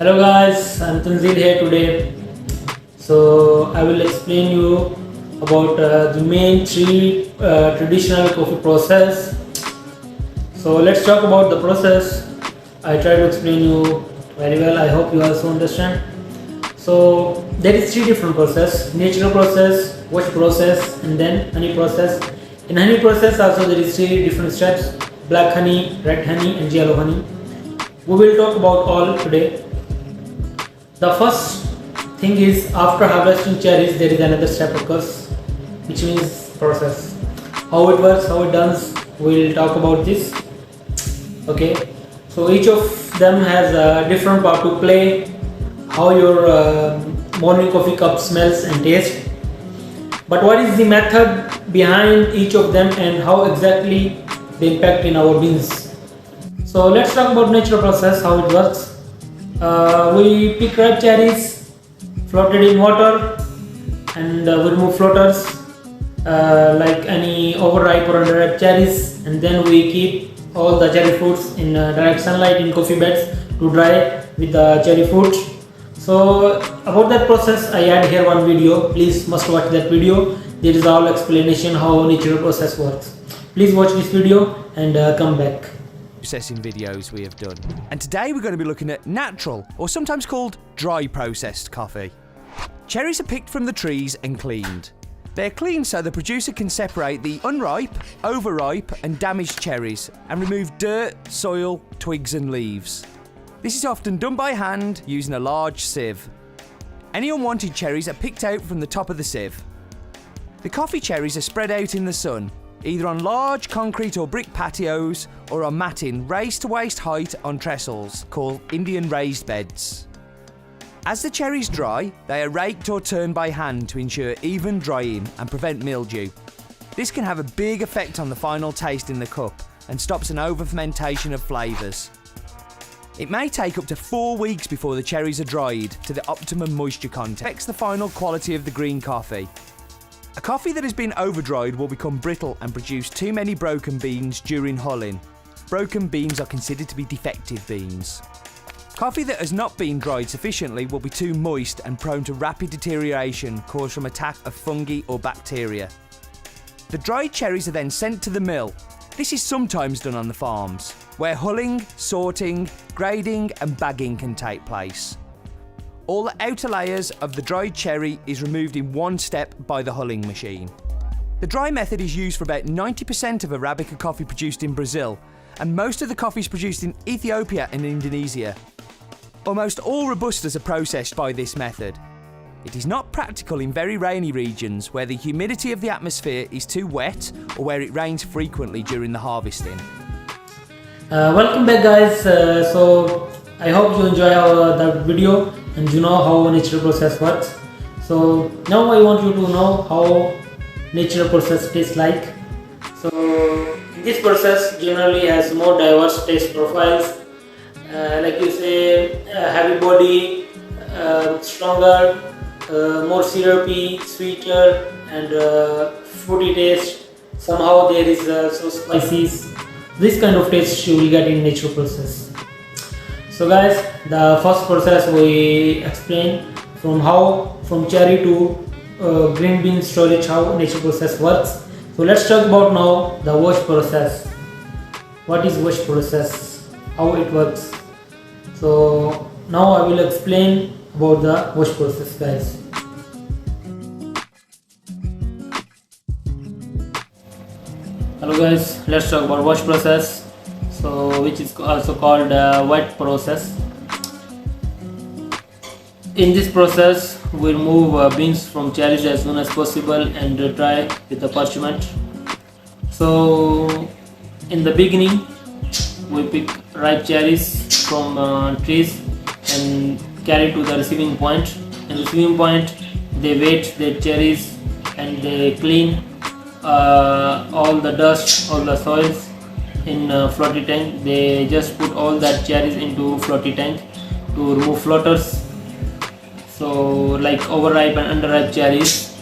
Hello guys, I'm Tanzil here today. So I will explain you about the main three traditional coffee process. So let's talk about the process. I try to explain you very well. I hope you also understand. So there is three different process: natural process, wash process, and then honey process. In honey process also there is three different steps: black honey, red honey, and yellow honey. We will talk about all today. The first thing is after harvesting cherries, there is another step occurs, which means process. How it works, how it does, we'll talk about this. Okay, so each of them has a different part to play. How your morning coffee cup smells and tastes. But what is the method behind each of them and how exactly they impact in our beans? So let's talk about natural process, how it works. We pick ripe cherries, floated in water, and we remove floaters like any overripe or underripe cherries, and then we keep all the cherry fruits in direct sunlight in coffee beds to dry with the cherry fruit. So about that process I add here one video. Please must watch that video. There is all explanation how natural process works. Please watch this video and come back. Processing videos we have done, and today we're going to be looking at natural, or sometimes called dry processed coffee. Cherries are picked from the trees and cleaned. They're cleaned so the producer can separate the unripe, overripe and damaged cherries and remove dirt, soil, twigs and leaves. This is often done by hand using a large sieve. Any unwanted cherries are picked out from the top of the sieve. The coffee cherries are spread out in the sun, either on large concrete or brick patios or on matting raised to waist height on trestles called Indian raised beds. As the cherries dry, they are raked or turned by hand to ensure even drying and prevent mildew. This can have a big effect on the final taste in the cup and stops an over-fermentation of flavours. It may take up to 4 weeks before the cherries are dried to the optimum moisture content. It affects the final quality of the green coffee. A coffee that has been over-dried will become brittle and produce too many broken beans during hulling. Broken beans are considered to be defective beans. Coffee that has not been dried sufficiently will be too moist and prone to rapid deterioration caused from attack of fungi or bacteria. The dried cherries are then sent to the mill. This is sometimes done on the farms, where hulling, sorting, grading and bagging can take place. All the outer layers of the dried cherry is removed in one step by the hulling machine. The dry method is used for about 90% of Arabica coffee produced in Brazil, and most of the coffees produced in Ethiopia and Indonesia. Almost all Robustas are processed by this method. It is not practical in very rainy regions where the humidity of the atmosphere is too wet or where it rains frequently during the harvesting. Welcome back guys. So I hope you enjoy the video and you know how natural process works. So now I want you to know how natural process tastes like. So this process generally has more diverse taste profiles, like you say, heavy body, stronger, more syrupy, sweeter and fruity taste. Somehow there is so spices. This kind of taste you will get in natural process. So guys, the first process we explain from cherry to green bean storage, how natural process works. So let's talk about now the wash process. What is wash process? How it works? So now I will explain about the wash process, guys. Hello guys, let's talk about wash process. So which is also called wet process. In this process we remove beans from cherries as soon as possible and dry with the parchment. So in the beginning we pick ripe cherries from trees and carry to the receiving point. In the receiving point they weight the cherries and they clean all the dust, all the soils in floaty tank. They just put all that cherries into floaty tank to remove floaters, so like overripe and underripe cherries.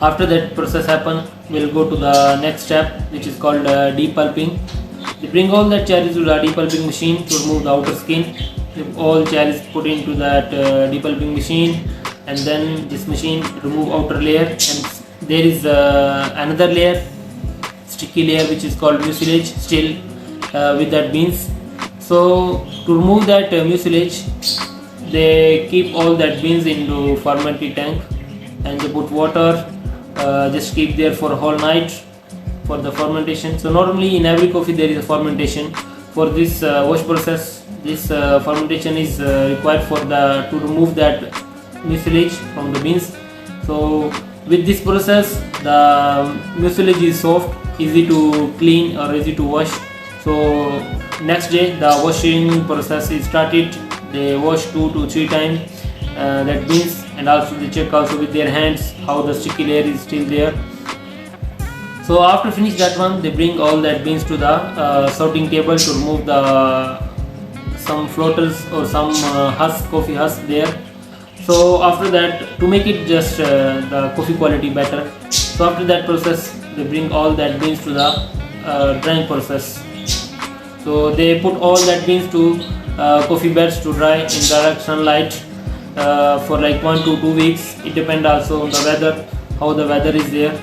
After that process happen, we'll go to the next step, which is called depulping. They bring all that cherries to the depulping machine to remove the outer skin. All cherries put into that depulping machine, and then this machine remove outer layer, and there is another layer, sticky layer, which is called mucilage still with that beans. So to remove that mucilage, they keep all that beans into fermented tank, and they put water, just keep there for a whole night for the fermentation. So normally in every coffee there is a fermentation. For this wash process, this fermentation is required to remove that mucilage from the beans. So with this process, the mucilage is soft, easy to clean or easy to wash. So next day the washing process is started. They wash 2 to 3 times that beans, and also they check also with their hands how the sticky layer is still there. So after finish that one, they bring all that beans to the sorting table to remove some floaters or some coffee husk there. So after that, to make it just the coffee quality better, so after that process, they bring all that beans to the drying process. So they put all that beans to coffee beds to dry in direct sunlight for like 1 to 2 weeks. It depends also on the weather, how the weather is there.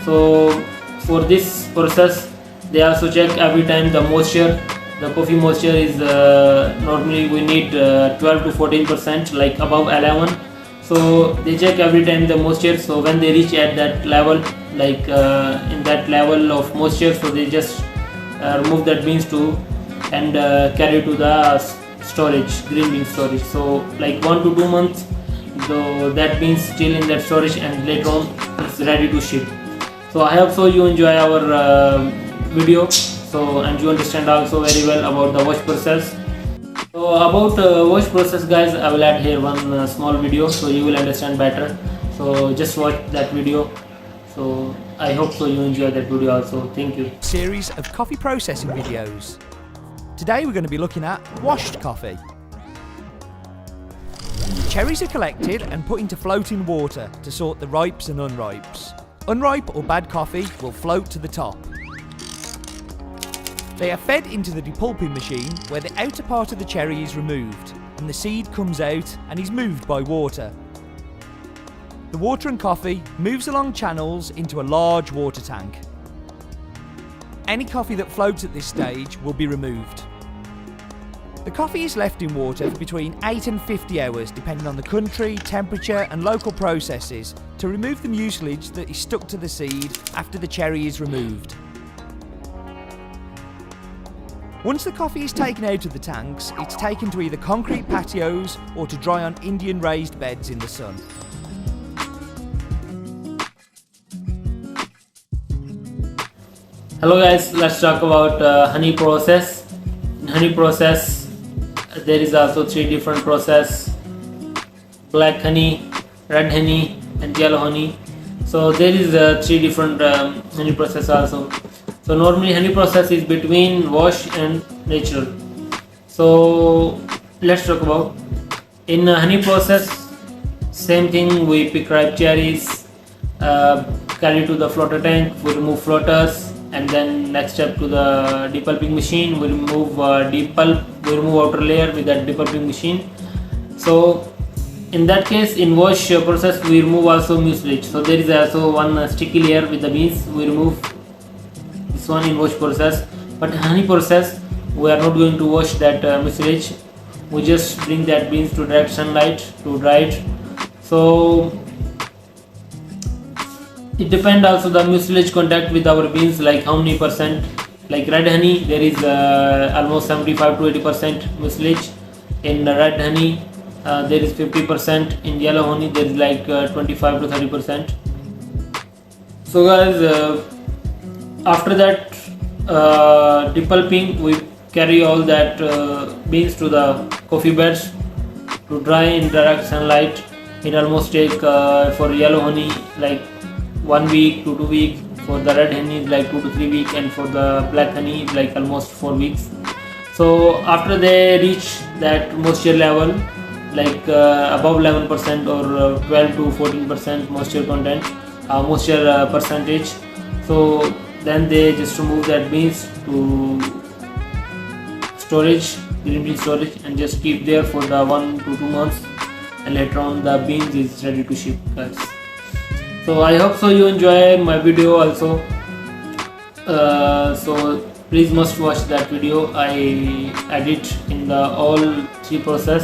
So for this process, they also check every time the moisture. The coffee moisture is normally we need 12 to 14%, like above 11. So they check every time the moisture. So when they reach at that level, like in that level of moisture, so they just remove that beans to and carry to the storage, green bean storage. So like 1 to 2 months, though that beans still in that storage, and later on it's ready to ship. So I hope so you enjoy our video, so and you understand also very well about the wash process. So about wash process, guys, I will add here one small video so you will understand better. So just watch that video. So I hope so you enjoy that video also. Thank you. Series of coffee processing videos. Today we're going to be looking at washed coffee. Cherries are collected and put into floating water to sort the ripes and unripes. Unripe or bad coffee will float to the top. They are fed into the depulping machine, where the outer part of the cherry is removed and the seed comes out and is moved by water. The water and coffee moves along channels into a large water tank. Any coffee that floats at this stage will be removed. The coffee is left in water for between 8 and 50 hours, depending on the country, temperature and local processes, to remove the mucilage that is stuck to the seed after the cherry is removed. Once the coffee is taken out of the tanks, it's taken to either concrete patios or to dry on Indian raised beds in the sun. Hello guys, let's talk about honey process. In honey process, there is also 3 different process: black honey, red honey and yellow honey. So there is 3 different honey process also. So normally honey process is between wash and natural. So let's talk about in honey process. Same thing, we pick ripe cherries, carry to the floater tank, we remove floaters, and then next step to the depulping machine, we remove depulp, we remove outer layer with that depulping machine. So in that case, in wash process, we remove also mucilage. So there is also one sticky layer with the beans, we remove this one in wash process. But honey process, we are not going to wash that mucilage. We just bring that beans to direct sunlight to dry it. So it depends also the mucilage contact with our beans, like how many percent. Like red honey, there is almost 75 to 80% mucilage. In red honey, there is 50%. In yellow honey, there is like 25 to 30%. So guys, after that depulping, we carry all that beans to the coffee beds to dry in direct sunlight. It almost take for yellow honey like 1 week to 2 weeks. For the red honey, like 2 to 3 weeks, and for the black honey, like almost 4 weeks. So after they reach that moisture level, like above 11% or 12 to 14% moisture content, moisture percentage, so then they just remove that beans to storage, green bean storage, and just keep there for the 1 to 2 months, and later on the beans is ready to ship, guys. So I hope so you enjoy my video also. So please must watch that video. I edit in the all 3 process.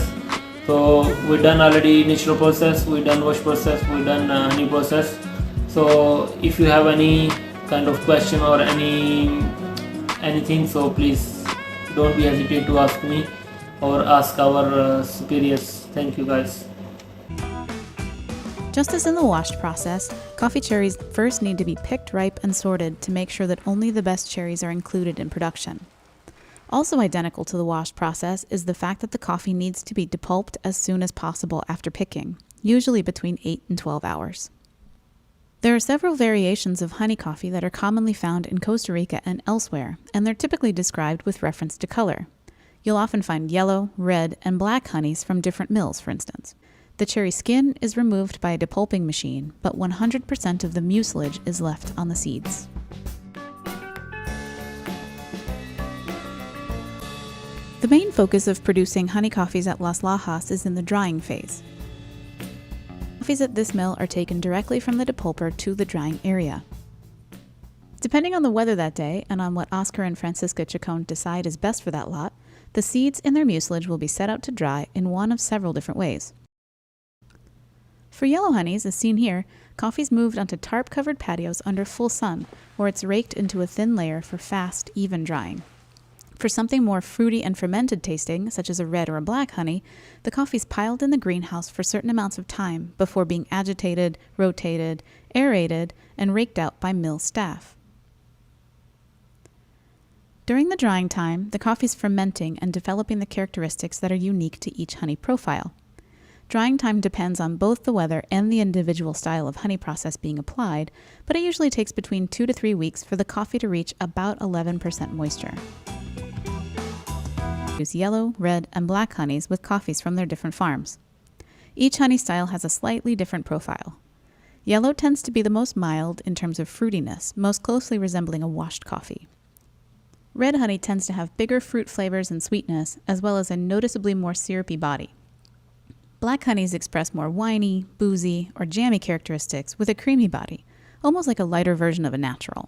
So we done already natural process, we done wash process, we done honey process. So if you have any kind of question or anything, so please don't be hesitate to ask me or ask our superiors. Thank you, guys. Just as in the washed process, coffee cherries first need to be picked ripe and sorted to make sure that only the best cherries are included in production. Also identical to the washed process is the fact that the coffee needs to be depulped as soon as possible after picking, usually between 8 and 12 hours. There are several variations of honey coffee that are commonly found in Costa Rica and elsewhere, and they're typically described with reference to color. You'll often find yellow, red, and black honeys from different mills, for instance. The cherry skin is removed by a depulping machine, but 100% of the mucilage is left on the seeds. The main focus of producing honey coffees at Las Lajas is in the drying phase. Coffees at this mill are taken directly from the depulper to the drying area. Depending on the weather that day and on what Oscar and Francisca Chacon decide is best for that lot, the seeds in their mucilage will be set out to dry in one of several different ways. For yellow honeys, as seen here, coffee is moved onto tarp-covered patios under full sun, where it's raked into a thin layer for fast, even drying. For something more fruity and fermented tasting, such as a red or a black honey, the coffee is piled in the greenhouse for certain amounts of time before being agitated, rotated, aerated, and raked out by mill staff. During the drying time, the coffee is fermenting and developing the characteristics that are unique to each honey profile. Drying time depends on both the weather and the individual style of honey process being applied, but it usually takes between 2 to 3 weeks for the coffee to reach about 11% moisture. Use yellow, red, and black honeys with coffees from their different farms. Each honey style has a slightly different profile. Yellow tends to be the most mild in terms of fruitiness, most closely resembling a washed coffee. Red honey tends to have bigger fruit flavors and sweetness, as well as a noticeably more syrupy body. Black honeys express more winey, boozy, or jammy characteristics with a creamy body, almost like a lighter version of a natural.